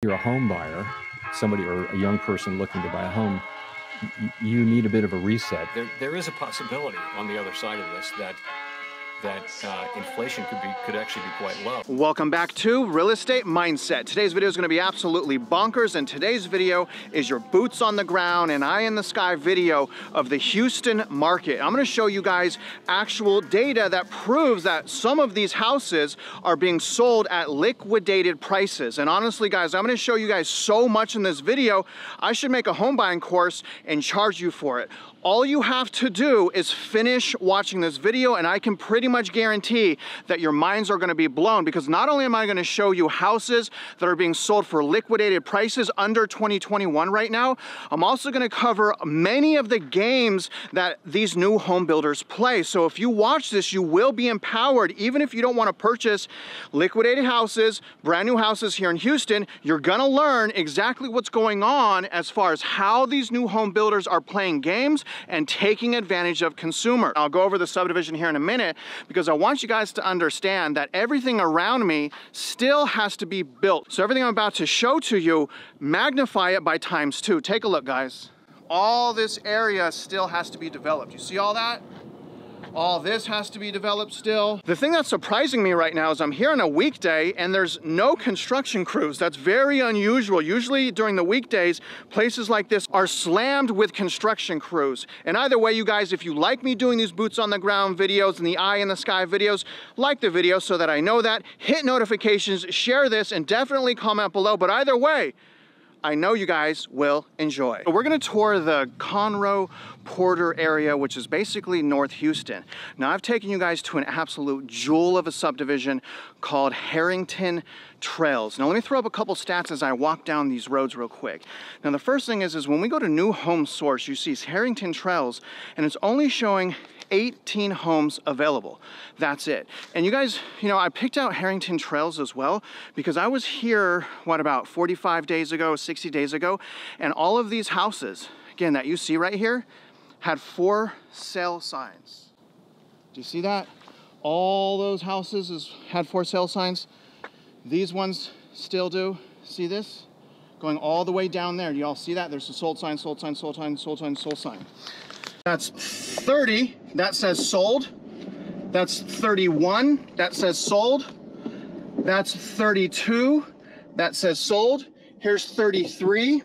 You're a home buyer, somebody or a young person looking to buy a home, you need a bit of a reset. There is a possibility on the other side of this that inflation could actually be quite low. Welcome back to Real Estate Mindset. Today's video is going to be absolutely bonkers, and today's video is your boots on the ground and eye in the sky video of the Houston market. I'm going to show you guys actual data that proves that some of these houses are being sold at liquidated prices. And honestly, guys, I'm going to show you guys so much in this video, I should make a home buying course and charge you for it. All you have to do is finish watching this video, and I can pretty much guarantee that your minds are going to be blown, because not only am I going to show you houses that are being sold for liquidated prices under 2021 right now, I'm also going to cover many of the games that these new home builders play. So if you watch this, you will be empowered. Even if you don't want to purchase liquidated houses, brand new houses here in Houston, you're going to learn exactly what's going on as far as how these new home builders are playing games and taking advantage of consumer. I'll go over the subdivision here in a minute, because I want you guys to understand that everything around me still has to be built. So everything I'm about to show to you, magnify it by ×2. Take a look, guys. All this area still has to be developed. You see all that? All this has to be developed still. The thing that's surprising me right now is I'm here on a weekday and there's no construction crews. That's very unusual. Usually during the weekdays, places like this are slammed with construction crews. And either way, you guys, if you like me doing these boots on the ground videos and the eye in the sky videos, like the video so that I know that, hit notifications, share this, and definitely comment below. But either way, I know you guys will enjoy. So we're gonna tour the Conroe Porter area, which is basically North Houston. Now I've taken you guys to an absolute jewel of a subdivision called Harrington Trails. Now let me throw up a couple stats as I walk down these roads real quick. Now the first thing is when we go to New Home Source, you see Harrington Trails, and it's only showing 18 homes available. That's it. And you guys, you know, I picked out Harrington Trails as well because I was here, what, about 45 days ago, 60 days ago, and all of these houses, again, that you see right here, had for sale signs. Do you see that? All those houses had for sale signs. These ones still do. See this? Going all the way down there. Do y'all see that? There's a sold sign, sold sign, sold sign, sold sign, sold sign. That's 30, that says sold. That's 31, that says sold. That's 32, that says sold. Here's 33.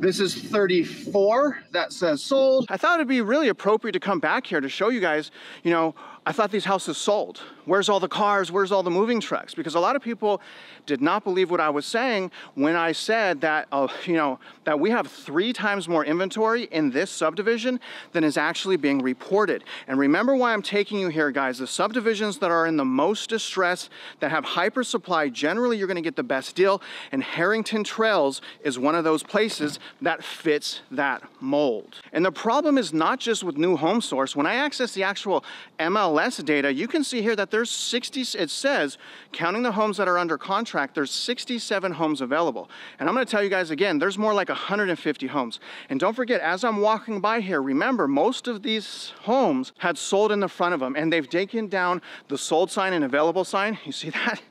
This is 34, that says sold. I thought it'd be really appropriate to come back here to show you guys, you know, I thought these houses sold. Where's all the cars? Where's all the moving trucks? Because a lot of people did not believe what I was saying when I said that, you know, that we have 3 times more inventory in this subdivision than is actually being reported. And remember why I'm taking you here, guys. The subdivisions that are in the most distress, that have hyper supply, generally you're gonna get the best deal. And Harrington Trails is one of those places that fits that mold. And the problem is not just with New Home Source. When I access the actual MLS data, you can see here that there's 60, it says, counting the homes that are under contract, there's 67 homes available. And I'm gonna tell you guys again, there's more like 150 homes. And don't forget, as I'm walking by here, remember, most of these homes had sold in the front of them, and they've taken down the sold sign and available sign. You see that?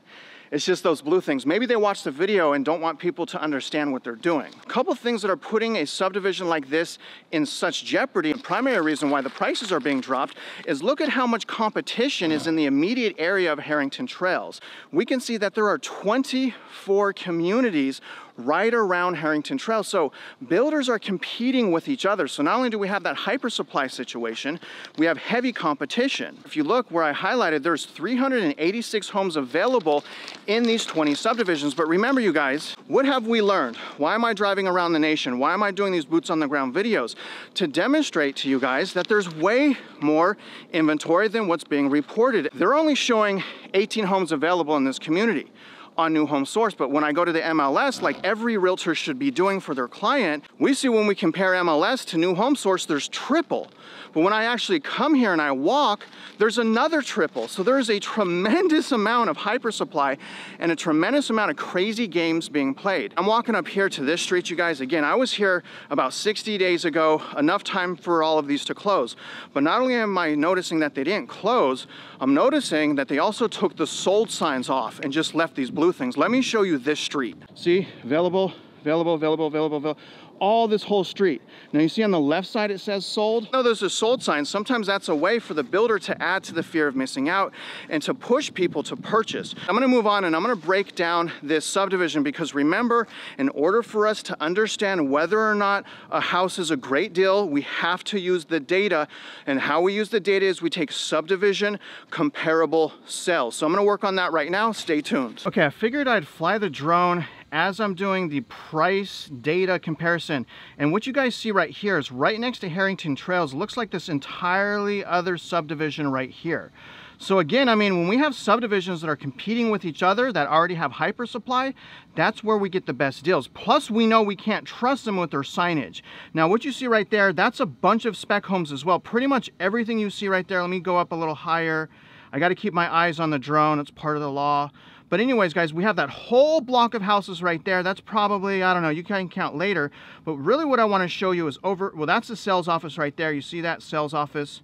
It's just those blue things. Maybe they watch the video and don't want people to understand what they're doing. A couple things that are putting a subdivision like this in such jeopardy, and primary reason why the prices are being dropped, is look at how much competition is in the immediate area of Harrington Trails. We can see that there are 24 communities right around Harrington Trails. So builders are competing with each other. So not only do we have that hyper supply situation, we have heavy competition. If you look where I highlighted, there's 386 homes available in these 20 subdivisions. But remember, you guys, what have we learned? Why am I driving around the nation? Why am I doing these boots on the ground videos? To demonstrate to you guys that there's way more inventory than what's being reported. They're only showing 18 homes available in this community on New Home Source, but when I go to the MLS, like every realtor should be doing for their client, we see when we compare MLS to New Home Source, there's triple. But when I actually come here and I walk, there's another triple. So there is a tremendous amount of hyper supply and a tremendous amount of crazy games being played. I'm walking up here to this street, you guys. Again, I was here about 60 days ago, enough time for all of these to close. But not only am I noticing that they didn't close, I'm noticing that they also took the sold signs off and just left these blue blue things. Let me show you this street. See, available, available, available, available, available. All this whole street. Now you see on the left side it says sold. No, there's a sold sign. Sometimes that's a way for the builder to add to the fear of missing out and to push people to purchase. I'm gonna move on and I'm gonna break down this subdivision, because remember, in order for us to understand whether or not a house is a great deal, we have to use the data. And how we use the data is we take subdivision comparable sales. So I'm gonna work on that right now. Stay tuned. Okay, I figured I'd fly the drone as I'm doing the price data comparison. And what you guys see right here is right next to Harrington Trails, looks like this entirely other subdivision right here. So again, I mean, when we have subdivisions that are competing with each other that already have hyper supply, that's where we get the best deals. Plus, we know we can't trust them with their signage. Now, what you see right there, that's a bunch of spec homes as well. Pretty much everything you see right there. Let me go up a little higher. I got to keep my eyes on the drone. It's part of the law. But anyways, guys, we have that whole block of houses right there. That's probably, I don't know, you can count later. But really what I want to show you is well, that's the sales office right there. You see that sales office?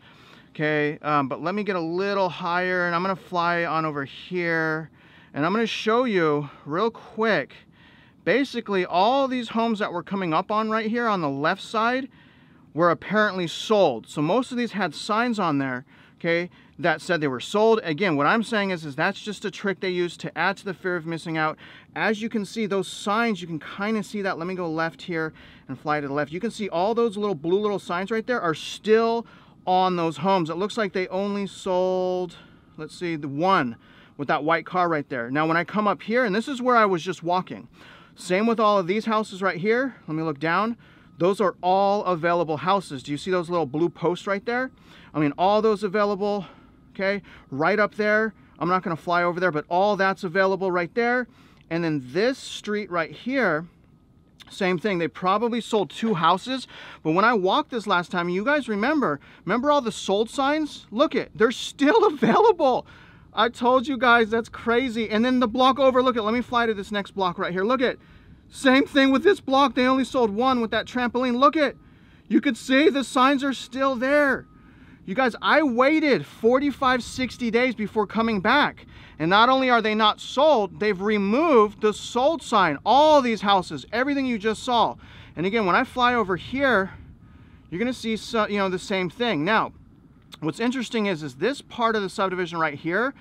Okay, but let me get a little higher and I'm going to fly on over here. And I'm going to show you real quick, basically all these homes that we're coming up on right here on the left side were apparently sold. So most of these had signs on there, okay, that said they were sold. Again, what I'm saying is that's just a trick they use to add to the fear of missing out. As you can see, those signs, you can kind of see that. Let me go left here and fly to the left. You can see all those little blue little signs right there are still on those homes. It looks like they only sold, let's see, the one with that white car right there. Now, when I come up here, and this is where I was just walking, same with all of these houses right here. Let me look down. Those are all available houses. Do you see those little blue posts right there? I mean, all those available. Okay, right up there. I'm not going to fly over there, but all that's available right there. And then this street right here, same thing. They probably sold 2 houses, but when I walked this last time, you guys remember all the sold signs? Look it, they're still available. I told you guys, that's crazy. And then the block over, look at, let me fly to this next block right here. Look at, same thing with this block. They only sold 1 with that trampoline. Look at, you could see the signs are still there. You guys, I waited 45, 60 days before coming back. And not only are they not sold, they've removed the sold sign. All these houses, everything you just saw. And again, when I fly over here, you're gonna see, you know, the same thing. Now, what's interesting is this part of the subdivision right here,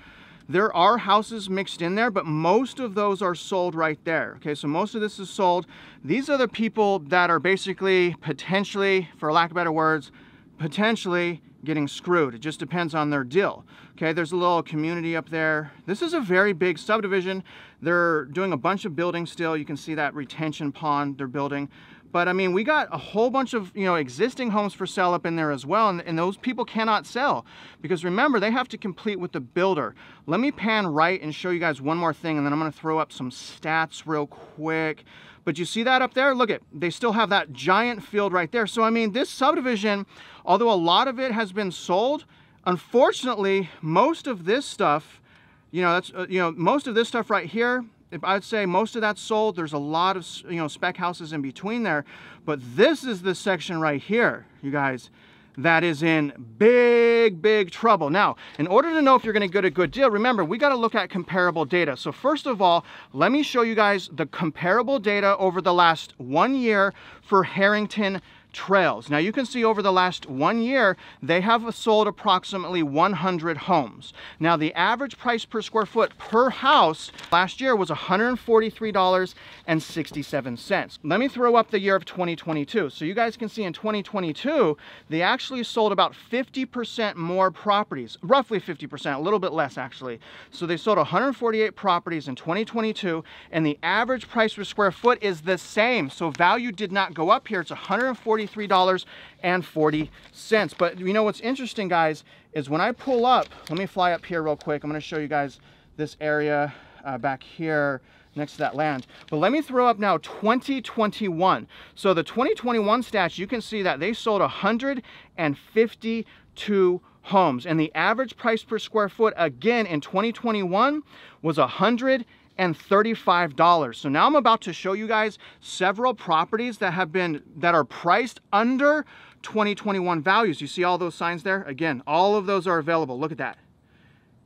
there are houses mixed in there, but most of those are sold right there. Okay, so most of this is sold. These are the people that are basically potentially, for lack of better words, potentially getting screwed. It just depends on their deal. Okay, there's a little community up there. This is a very big subdivision. They're doing a bunch of building still. You can see that retention pond they're building. But I mean, we got a whole bunch of, you know, existing homes for sale up in there as well. And those people cannot sell because remember, they have to complete with the builder. Let me pan right and show you guys one more thing. And then I'm going to throw up some stats real quick. But you see that up there? Look at, they still have that giant field right there. So, I mean, this subdivision, although a lot of it has been sold, unfortunately, most of this stuff, you know, that's, most of this stuff right here, if I'd say most of that's sold, there's a lot of, you know, spec houses in between there. But this is the section right here, you guys, that is in big, big trouble. Now, in order to know if you're going to get a good deal, remember, we got to look at comparable data. So first of all, let me show you guys the comparable data over the last 1 year for Harrington Trails. Now you can see over the last 1 year, they have sold approximately 100 homes. Now the average price per square foot per house last year was $143.67. Let me throw up the year of 2022. So you guys can see in 2022, they actually sold about 50% more properties, roughly 50%, a little bit less actually. So they sold 148 properties in 2022 and the average price per square foot is the same. So value did not go up here. It's $143.40. But you know what's interesting, guys, is when I pull up, let me fly up here real quick. I'm going to show you guys this area back here next to that land. But let me throw up now 2021. So the 2021 stats, you can see that they sold 152 homes. And the average price per square foot, again, in 2021 was $135. So now I'm about to show you guys several properties that are priced under 2021 values. You see all those signs there? Again, all of those are available. Look at that.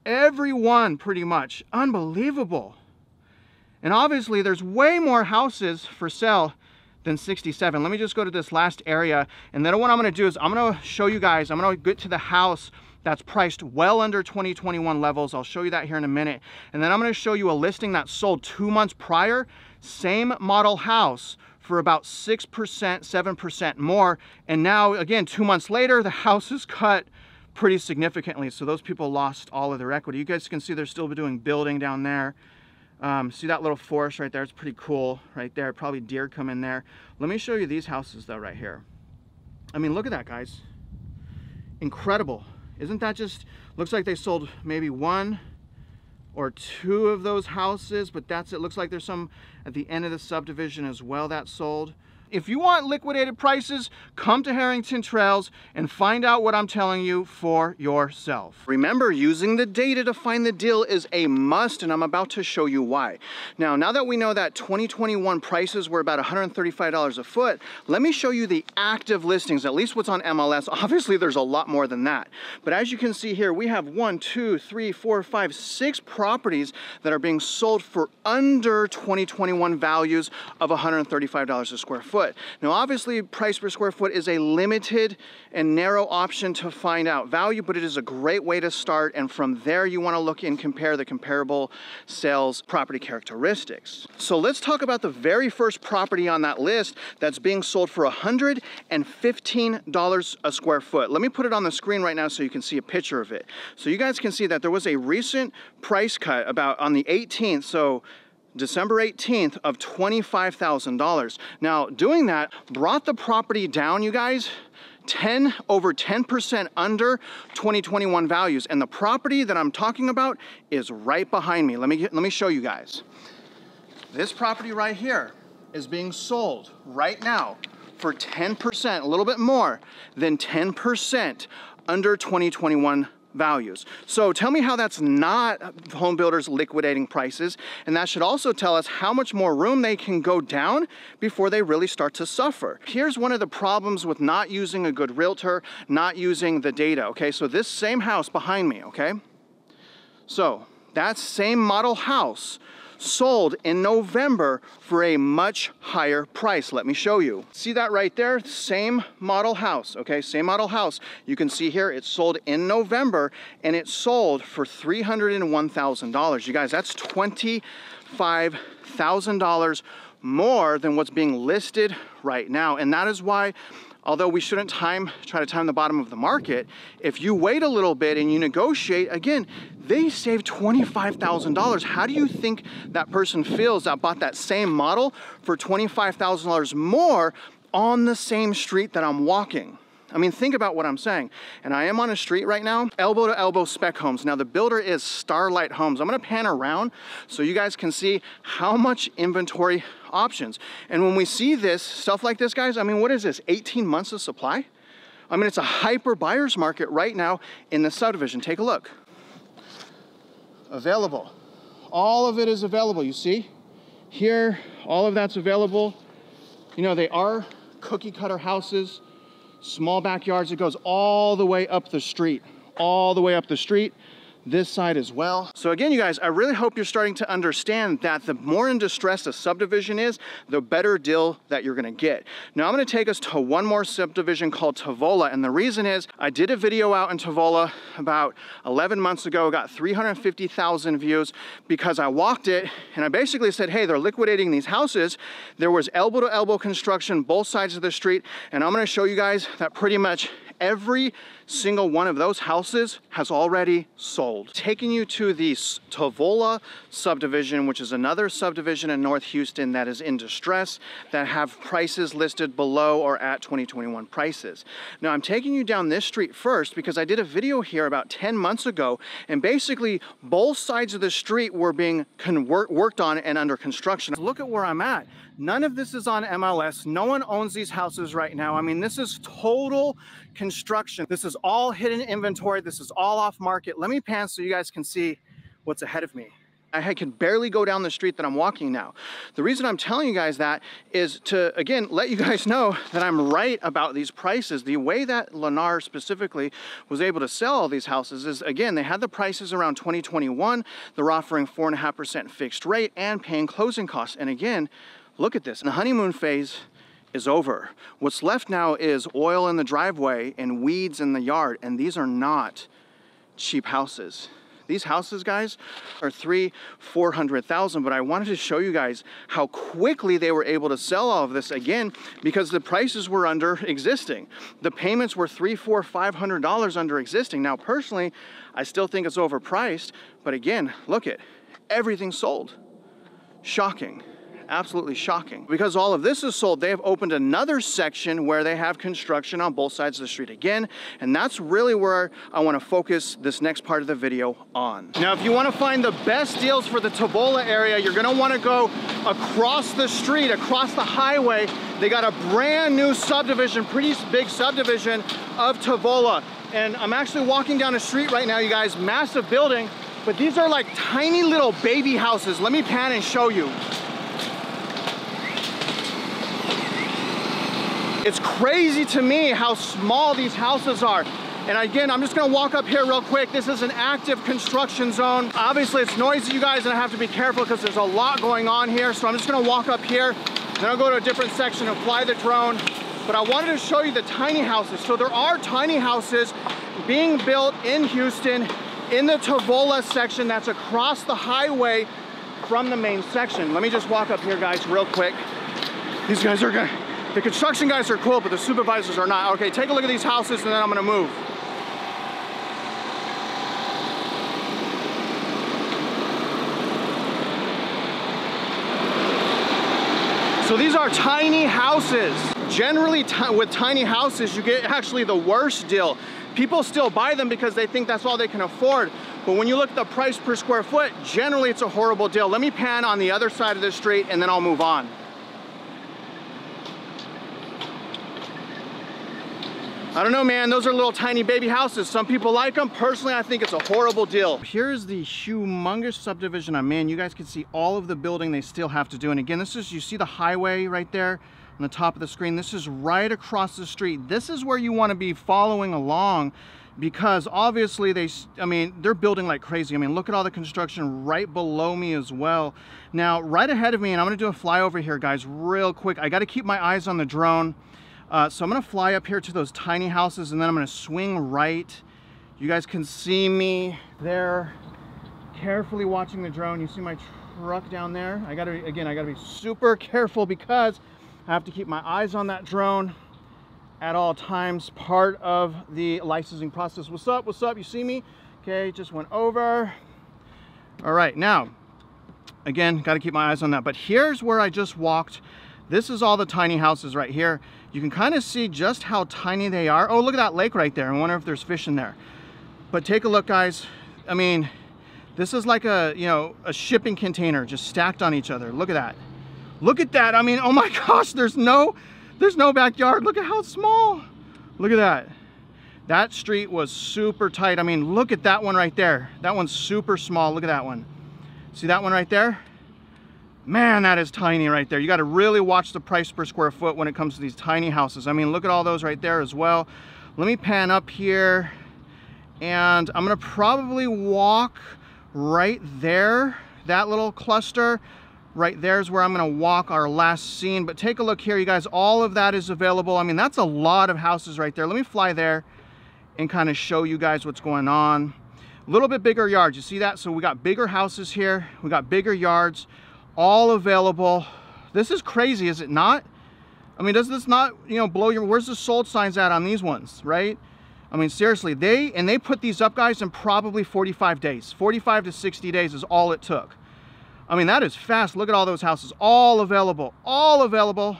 Every one pretty much. Unbelievable. And obviously there's way more houses for sale than 67. Let me just go to this last area, and then what I'm gonna do is I'm gonna show you guys, I'm gonna get to the house that's priced well under 2021 levels. I'll show you that here in a minute. And then I'm gonna show you a listing that sold 2 months prior, same model house, for about 6%, 7% more. And now, again, 2 months later, the house is cut pretty significantly. So those people lost all of their equity. You guys can see they're still doing building down there. See that little forest right there? It's pretty cool right there. Probably deer come in there. Let me show you these houses though right here. I mean, look at that, guys. Incredible. Isn't that just, looks like they sold maybe 1 or 2 of those houses, but that's it. Looks like there's some at the end of the subdivision as well that sold. If you want liquidated prices, come to Harrington Trails and find out what I'm telling you for yourself. Remember, using the data to find the deal is a must, and I'm about to show you why. Now that we know that 2021 prices were about $135 a foot, let me show you the active listings, at least what's on MLS. Obviously, there's a lot more than that. But as you can see here, we have 1, 2, 3, 4, 5, 6 properties that are being sold for under 2021 values of $135 a square foot. Now, obviously, price per square foot is a limited and narrow option to find out value, but it is a great way to start. And from there, you want to look and compare the comparable sales property characteristics. So let's talk about the very first property on that list that's being sold for $115 a square foot. Let me put it on the screen right now so you can see a picture of it. So you guys can see that there was a recent price cut about on the 18th. So December 18th of $25,000. Now, doing that brought the property down, you guys, over 10% under 2021 values. And the property that I'm talking about is right behind me. Let me show you guys. This property right here is being sold right now for 10%, a little bit more than 10% under 2021 values. So tell me how that's not home builders liquidating prices, and that should also tell us how much more room they can go down before they really start to suffer. Here's one of the problems with not using a good realtor, not using the data, okay? So this same house behind me, okay? So that same model house sold in November for a much higher price. Let me show you. See that right there? Same model house, okay? Same model house. You can see here it sold in November and it sold for $301,000. You guys, that's $25,000 more than what's being listed right now. And that is why, although we shouldn't try to time the bottom of the market, if you wait a little bit and you negotiate, again, they save $25,000. How do you think that person feels that bought that same model for $25,000 more on the same street that I'm walking? I mean, think about what I'm saying. And I am on a street right now, elbow to elbow spec homes. Now the builder is Starlight Homes. I'm gonna pan around so you guys can see how much inventory options. And when we see this, stuff like this, guys, I mean, what is this, 18 months of supply? I mean, it's a hyper buyer's market right now in the subdivision. Take a look. Available. All of it is available, you see? Here, all of that's available. You know, they are cookie cutter houses. Small backyards. It goes all the way up the street, all the way up the street. This side as well. So again, you guys, I really hope you're starting to understand that the more in distress a subdivision is, the better deal that you're gonna get. Now I'm gonna take us to one more subdivision called Tavola, and the reason is I did a video out in Tavola about 11 months ago, got 350,000 views because I walked it and I basically said, hey, they're liquidating these houses. There was elbow to elbow construction, both sides of the street, and I'm gonna show you guys that pretty much every single one of those houses has already sold. Taking you to the Tavola subdivision, which is another subdivision in North Houston that is in distress, that have prices listed below or at 2021 prices. Now I'm taking you down this street first because I did a video here about 10 months ago, and basically both sides of the street were being worked on and under construction. Look at where I'm at. None of this is on MLS. No one owns these houses right now. I mean, this is total construction. This is all hidden inventory. This is all off market. Let me pan so you guys can see what's ahead of me. I can barely go down the street that I'm walking now. The reason I'm telling you guys that is to, again, let you guys know that I'm right about these prices. The way that Lennar specifically was able to sell all these houses is, again, they had the prices around 2021. They're offering 4.5% fixed rate and paying closing costs. And again, look at this. The honeymoon phase is over. What's left now is oil in the driveway and weeds in the yard. And these are not cheap houses. These houses, guys, are $300,000-400,000, but I wanted to show you guys how quickly they were able to sell all of this, again, because the prices were under existing. The payments were $300, $400, $500 under existing. Now, personally, I still think it's overpriced, but again, look at everything sold. Shocking. Absolutely shocking. Because all of this is sold, they have opened another section where they have construction on both sides of the street again, and that's really where I want to focus this next part of the video on. Now, if you want to find the best deals for the Tovola area, you're going to want to go across the street, across the highway. They got a brand new subdivision, pretty big subdivision of Tovola. And I'm actually walking down the street right now, you guys, massive building, but these are like tiny little baby houses. Let me pan and show you. It's crazy to me how small these houses are. And again, I'm just gonna walk up here real quick. This is an active construction zone. Obviously it's noisy, you guys, and I have to be careful because there's a lot going on here. So I'm just gonna walk up here, then I'll go to a different section and fly the drone. But I wanted to show you the tiny houses. So there are tiny houses being built in Houston in the Tovola section that's across the highway from the main section. Let me just walk up here, guys, real quick. These guys are gonna, the construction guys are cool, but the supervisors are not. Okay, take a look at these houses and then I'm gonna move. So these are tiny houses. Generally with tiny houses, you get actually the worst deal. People still buy them because they think that's all they can afford. But when you look at the price per square foot, generally it's a horrible deal. Let me pan on the other side of the street and then I'll move on. I don't know, man, those are little tiny baby houses. Some people like them. Personally, I think it's a horrible deal. Here's the humongous subdivision I'm in. You guys can see all of the building they still have to do. And again, this is, you see the highway right there on the top of the screen. This is right across the street. This is where you want to be following along because obviously they're building like crazy. I mean, look at all the construction right below me as well. Now, right ahead of me, and I'm gonna do a flyover here, guys, real quick. I gotta keep my eyes on the drone. So I'm gonna fly up here to those tiny houses and then I'm gonna swing right. You guys can see me there, carefully watching the drone. You see my truck down there? I gotta be super careful because I have to keep my eyes on that drone at all times. Part of the licensing process. What's up? What's up? You see me? Okay, just went over. All right, now, again, gotta keep my eyes on that. But here's where I just walked. This is all the tiny houses right here. You can kind of see just how tiny they are. Oh, look at that lake right there. I wonder if there's fish in there. But take a look, guys. I mean, this is like a shipping container just stacked on each other. Look at that. Look at that. I mean, oh my gosh, there's no backyard. Look at how small. Look at that. That street was super tight. I mean, look at that one right there. That one's super small. Look at that one. See that one right there? Man, that is tiny right there. You got to really watch the price per square foot when it comes to these tiny houses. I mean, look at all those right there as well. Let me pan up here and I'm going to probably walk right there. That little cluster right there is where I'm going to walk our last scene. But take a look here, you guys. All of that is available. I mean, that's a lot of houses right there. Let me fly there and kind of show you guys what's going on. A little bit bigger yards. You see that? So we got bigger houses here. We got bigger yards. All available. This is crazy, is it not? I mean, does this not, blow your, where's the sold signs at on these ones, right? I mean, seriously, they put these up, guys, in probably 45 days. 45 to 60 days is all it took. I mean, that is fast. Look at all those houses, all available, all available.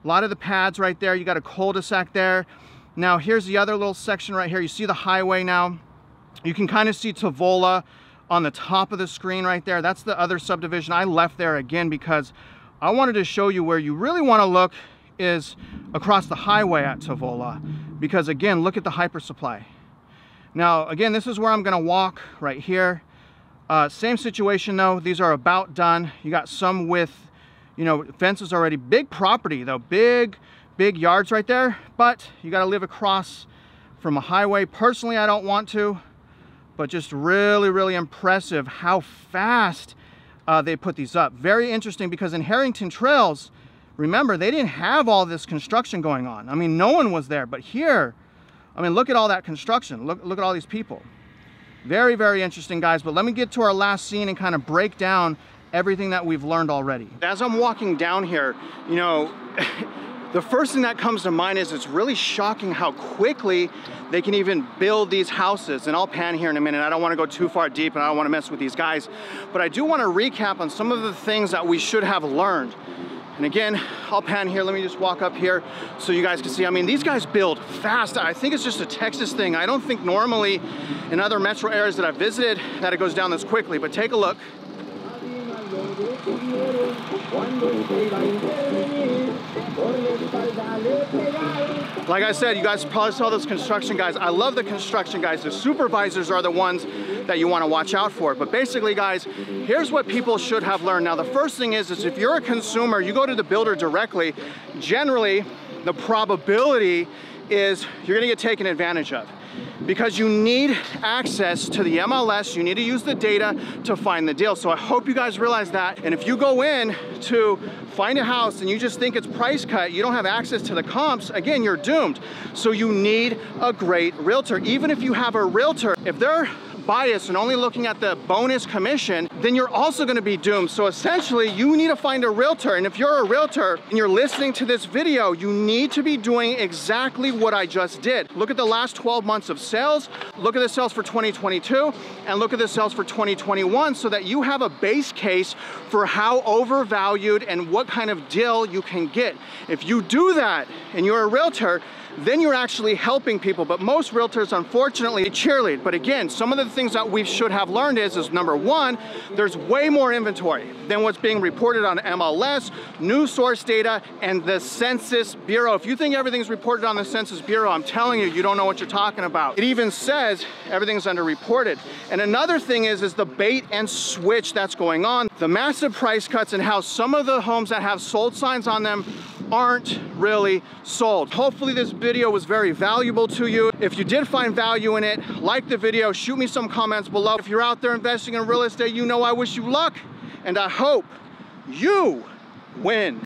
A lot of the pads right there. You got a cul-de-sac there. Now, here's the other little section right here. You see the highway now. You can kind of see Tovola on the top of the screen right there. That's the other subdivision. I left there again because I wanted to show you where you really want to look is across the highway at Tovola, because again, look at the hyper supply. Now, again, this is where I'm going to walk right here. Same situation though, these are about done. You got some with, you know, fences already. Big property though, big yards right there, but you got to live across from a highway. Personally, I don't want to, but just really impressive how fast they put these up. Very interesting, because in Harrington Trails, remember, they didn't have all this construction going on. I mean, no one was there, but here, I mean, look at all that construction. Look at all these people. Very interesting, guys. But let me get to our last scene and kind of break down everything that we've learned already. As I'm walking down here, you know, the first thing that comes to mind is it's really shocking how quickly they can even build these houses. And I'll pan here in a minute. I don't want to go too far deep and I don't want to mess with these guys. But I do want to recap on some of the things that we should have learned. And again, I'll pan here. Let me just walk up here so you guys can see. I mean, these guys build fast. I think it's just a Texas thing. I don't think normally in other metro areas that I've visited that it goes down this quickly, but take a look. Like I said, you guys probably saw those construction guys. I love the construction guys. The supervisors are the ones that you want to watch out for. But basically, guys, here's what people should have learned. Now, the first thing is if you're a consumer, you go to the builder directly, generally, the probability is you're going to get taken advantage of. Because you need access to the MLS, you need to use the data to find the deal. So I hope you guys realize that. And if you go in to find a house and you just think it's price cut, you don't have access to the comps, again, you're doomed. So you need a great realtor. Even if you have a realtor, if they're biased and only looking at the bonus commission, then you're also going to be doomed. So essentially, you need to find a realtor. And if you're a realtor and you're listening to this video, you need to be doing exactly what I just did. Look at the last 12 months of sales, look at the sales for 2022, and look at the sales for 2021, so that you have a base case for how overvalued and what kind of deal you can get. If you do that and you're a realtor, then you're actually helping people. But most realtors, unfortunately, cheerlead. But again, some of the things that we should have learned is number one, there's way more inventory than what's being reported on MLS, news source data, and the Census Bureau. If you think everything's reported on the Census Bureau, I'm telling you, you don't know what you're talking about. It even says everything's underreported. And another thing is the bait and switch that's going on, the massive price cuts, and how some of the homes that have sold signs on them aren't really sold. Hopefully this video was very valuable to you. If you did find value in it, like the video, shoot me some comments below. If you're out there investing in real estate, you know I wish you luck, and I hope you win.